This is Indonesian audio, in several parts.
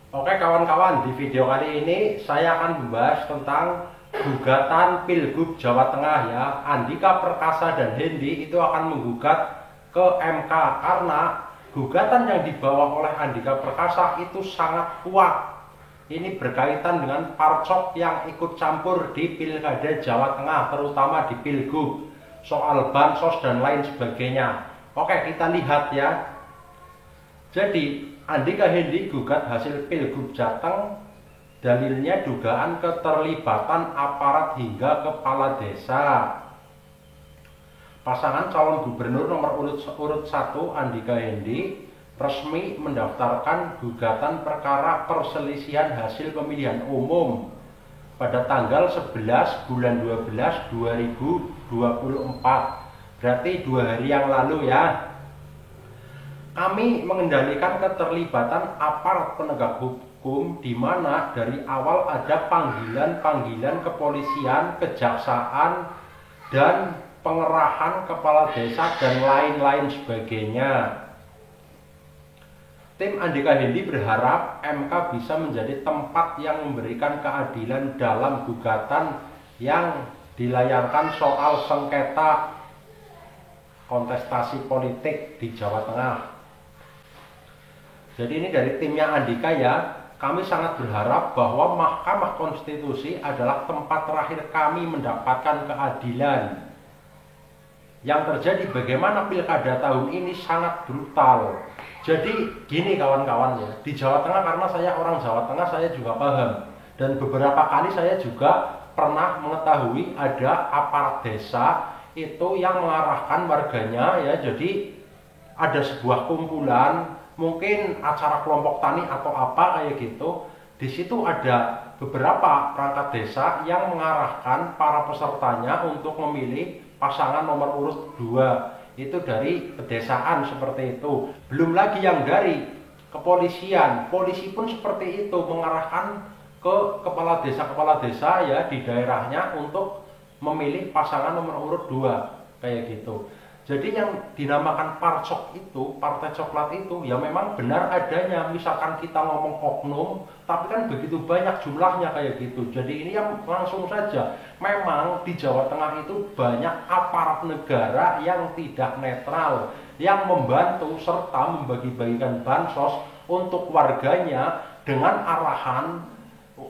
Oke kawan-kawan, di video kali ini saya akan membahas tentang gugatan Pilgub Jawa Tengah ya. Andika Perkasa dan Hendy itu akan menggugat ke MK karena gugatan yang dibawa oleh Andika Perkasa itu sangat kuat. Ini berkaitan dengan parcok yang ikut campur di Pilkada Jawa Tengah, terutama di Pilgub, soal bansos dan lain sebagainya. Oke, kita lihat ya. Jadi Andika Hendy gugat hasil Pilgub Jateng, dalilnya dugaan keterlibatan aparat hingga kepala desa. Pasangan calon gubernur nomor urut 1 Andika Hendy resmi mendaftarkan gugatan perkara perselisihan hasil pemilihan umum pada tanggal 11 bulan 12 2024. Berarti 2 hari yang lalu ya. Kami mengendalikan keterlibatan aparat penegak hukum di mana dari awal ada panggilan-panggilan kepolisian, kejaksaan, dan pengerahan kepala desa dan lain-lain sebagainya. Tim Andika Hendy berharap MK bisa menjadi tempat yang memberikan keadilan dalam gugatan yang dilayangkan soal sengketa kontestasi politik di Jawa Tengah. Jadi ini dari timnya Andika ya, kami sangat berharap bahwa Mahkamah Konstitusi adalah tempat terakhir kami mendapatkan keadilan. Yang terjadi bagaimana pilkada tahun ini sangat brutal. Jadi gini kawan-kawan ya, di Jawa Tengah karena saya orang Jawa Tengah saya juga paham. Dan beberapa kali saya juga pernah mengetahui ada aparat desa itu yang mengarahkan warganya ya, jadi ada sebuah kumpulan, mungkin acara kelompok tani atau apa kayak gitu. Di situ ada beberapa perangkat desa yang mengarahkan para pesertanya untuk memilih pasangan nomor urut 2 itu dari pedesaan seperti itu. Belum lagi yang dari kepolisian, polisi pun seperti itu mengarahkan ke kepala desa ya di daerahnya untuk memilih pasangan nomor urut 2 kayak gitu. Jadi yang dinamakan parcok itu, partai coklat itu ya memang benar adanya. Misalkan kita ngomong oknum, tapi kan begitu banyak jumlahnya kayak gitu. Jadi ini yang langsung saja, memang di Jawa Tengah itu banyak aparat negara yang tidak netral, yang membantu serta membagi-bagikan bansos untuk warganya dengan arahan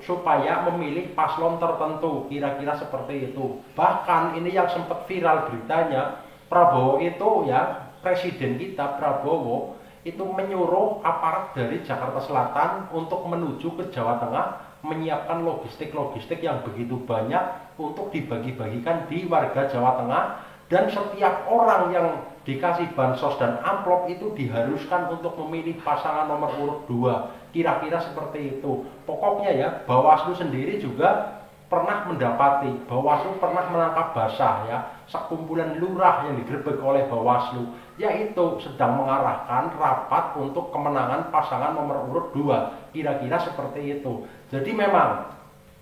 supaya memilih paslon tertentu, kira-kira seperti itu. Bahkan ini yang sempat viral beritanya, Prabowo itu ya, presiden kita Prabowo itu menyuruh aparat dari Jakarta Selatan untuk menuju ke Jawa Tengah menyiapkan logistik-logistik yang begitu banyak untuk dibagi-bagikan di warga Jawa Tengah, dan setiap orang yang dikasih bansos dan amplop itu diharuskan untuk memilih pasangan nomor urut 2, kira-kira seperti itu. Pokoknya ya, Bawaslu sendiri juga pernah mendapati, Bawaslu pernah menangkap basah ya, sekumpulan lurah yang digerebek oleh Bawaslu, yaitu sedang mengarahkan rapat untuk kemenangan pasangan nomor urut 2, kira-kira seperti itu. Jadi memang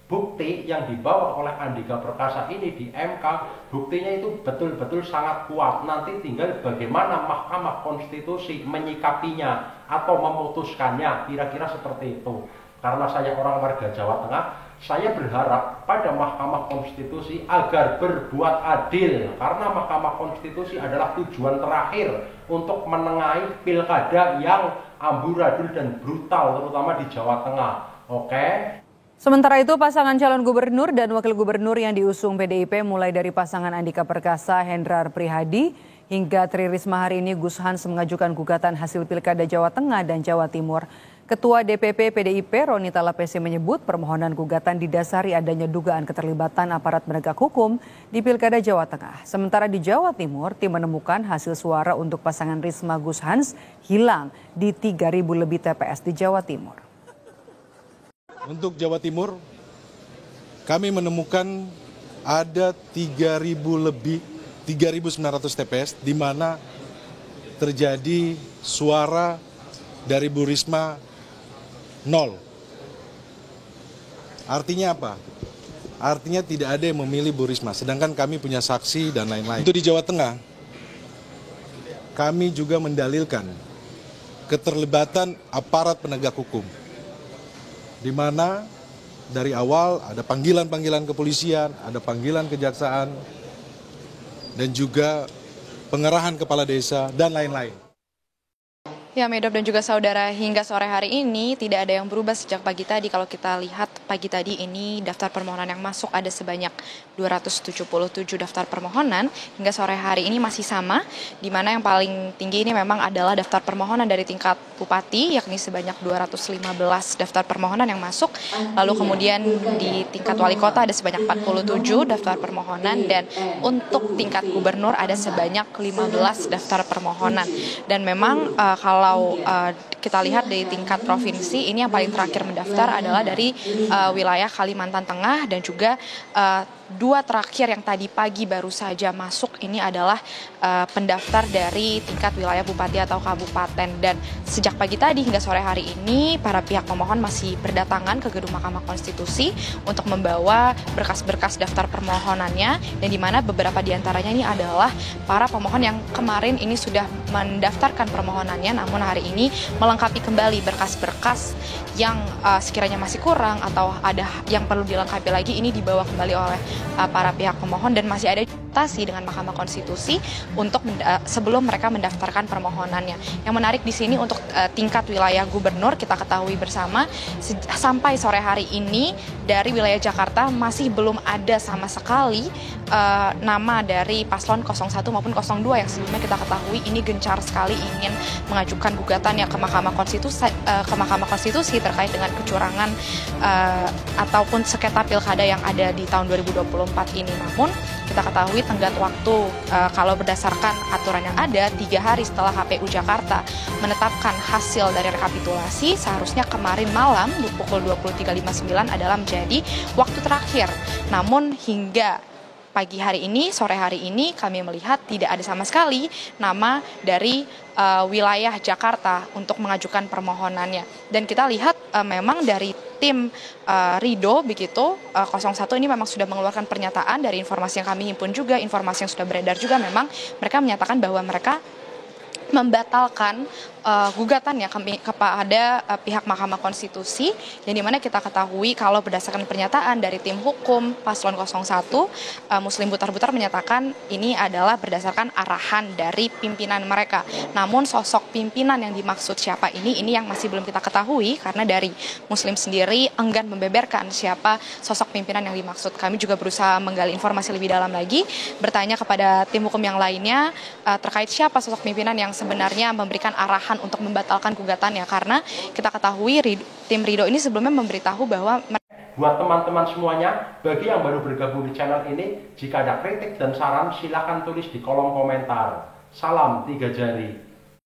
bukti yang dibawa oleh Andika Perkasa ini di MK, buktinya itu betul-betul sangat kuat. Nanti tinggal bagaimana Mahkamah Konstitusi menyikapinya atau memutuskannya, kira-kira seperti itu. Karena saya orang warga Jawa Tengah, saya berharap pada Mahkamah Konstitusi agar berbuat adil, karena Mahkamah Konstitusi adalah tujuan terakhir untuk menengahi pilkada yang amburadul dan brutal, terutama di Jawa Tengah. Oke? Sementara itu, pasangan calon gubernur dan wakil gubernur yang diusung PDIP mulai dari pasangan Andika Perkasa, Hendrar Prihadi, hingga Tri Risma hari ini Gus Hans mengajukan gugatan hasil pilkada Jawa Tengah dan Jawa Timur. Ketua DPP PDIP Ronita Lapesi menyebut permohonan gugatan didasari adanya dugaan keterlibatan aparat penegak hukum di pilkada Jawa Tengah. Sementara di Jawa Timur, tim menemukan hasil suara untuk pasangan Risma Gus Hans hilang di 3.000 lebih TPS di Jawa Timur. Untuk Jawa Timur, kami menemukan ada 3.900 TPS di mana terjadi suara dari Bu Risma 0. Artinya apa? Artinya tidak ada yang memilih Bu Risma, sedangkan kami punya saksi dan lain-lain. Untuk di Jawa Tengah, kami juga mendalilkan keterlibatan aparat penegak hukum. di mana dari awal ada panggilan-panggilan kepolisian, ada panggilan kejaksaan, dan juga pengerahan kepala desa, dan lain-lain. Ya, Medop dan juga saudara, hingga sore hari ini tidak ada yang berubah sejak pagi tadi. Kalau kita lihat pagi tadi ini daftar permohonan yang masuk ada sebanyak 277 daftar permohonan. Hingga sore hari ini masih sama, di mana yang paling tinggi ini memang adalah daftar permohonan dari tingkat bupati, yakni sebanyak 215 daftar permohonan yang masuk. Lalu kemudian di tingkat wali kota ada sebanyak 47 daftar permohonan, dan untuk tingkat gubernur ada sebanyak 15 daftar permohonan. Dan memang kalau kita lihat dari tingkat provinsi, ini yang paling terakhir mendaftar adalah dari wilayah Kalimantan Tengah, dan juga dua terakhir yang tadi pagi baru saja masuk ini adalah pendaftar dari tingkat wilayah bupati atau kabupaten. Dan sejak pagi tadi hingga sore hari ini para pihak pemohon masih berdatangan ke gedung Mahkamah Konstitusi untuk membawa berkas-berkas daftar permohonannya, dan di mana beberapa diantaranya ini adalah para pemohon yang kemarin ini sudah mendaftarkan permohonannya, namun hari ini melengkapi kembali berkas-berkas yang sekiranya masih kurang atau ada yang perlu dilengkapi lagi, ini dibawa kembali oleh para pihak pemohon, dan masih ada konsultasi dengan Mahkamah Konstitusi untuk sebelum mereka mendaftarkan permohonannya. Yang menarik di sini untuk tingkat wilayah gubernur, kita ketahui bersama sampai sore hari ini dari wilayah Jakarta masih belum ada sama sekali nama dari paslon 01 maupun 02 yang sebelumnya kita ketahui ini gencar sekali ingin mengajukan gugatannya ke Mahkamah Konstitusi terkait dengan kecurangan ataupun sengketa pilkada yang ada di tahun 2024 ini. Namun kita ketahui tenggat waktu kalau berdasarkan aturan yang ada 3 hari setelah KPU Jakarta menetapkan hasil dari rekapitulasi, seharusnya kemarin malam di pukul 23.59 adalah menjadi waktu terakhir. Namun hingga pagi hari ini, sore hari ini kami melihat tidak ada sama sekali nama dari wilayah Jakarta untuk mengajukan permohonannya. Dan kita lihat memang dari tim Rido begitu 01 ini memang sudah mengeluarkan pernyataan. Dari informasi yang kami himpun juga, informasi yang sudah beredar juga, memang mereka menyatakan bahwa mereka membatalkan gugatannya kepada pihak Mahkamah Konstitusi, yang dimana kita ketahui kalau berdasarkan pernyataan dari tim hukum paslon 01, Muslim Butar-Butar menyatakan ini adalah berdasarkan arahan dari pimpinan mereka. Namun sosok pimpinan yang dimaksud siapa ini yang masih belum kita ketahui, karena dari Muslim sendiri enggan membeberkan siapa sosok pimpinan yang dimaksud. Kami juga berusaha menggali informasi lebih dalam lagi, bertanya kepada tim hukum yang lainnya terkait siapa sosok pimpinan yang sebenarnya memberikan arahan untuk membatalkan gugatannya, karena kita ketahui tim Rido ini sebelumnya memberitahu bahwa buat teman-teman semuanya, bagi yang baru bergabung di channel ini, jika ada kritik dan saran silakan tulis di kolom komentar. Salam 3 jari.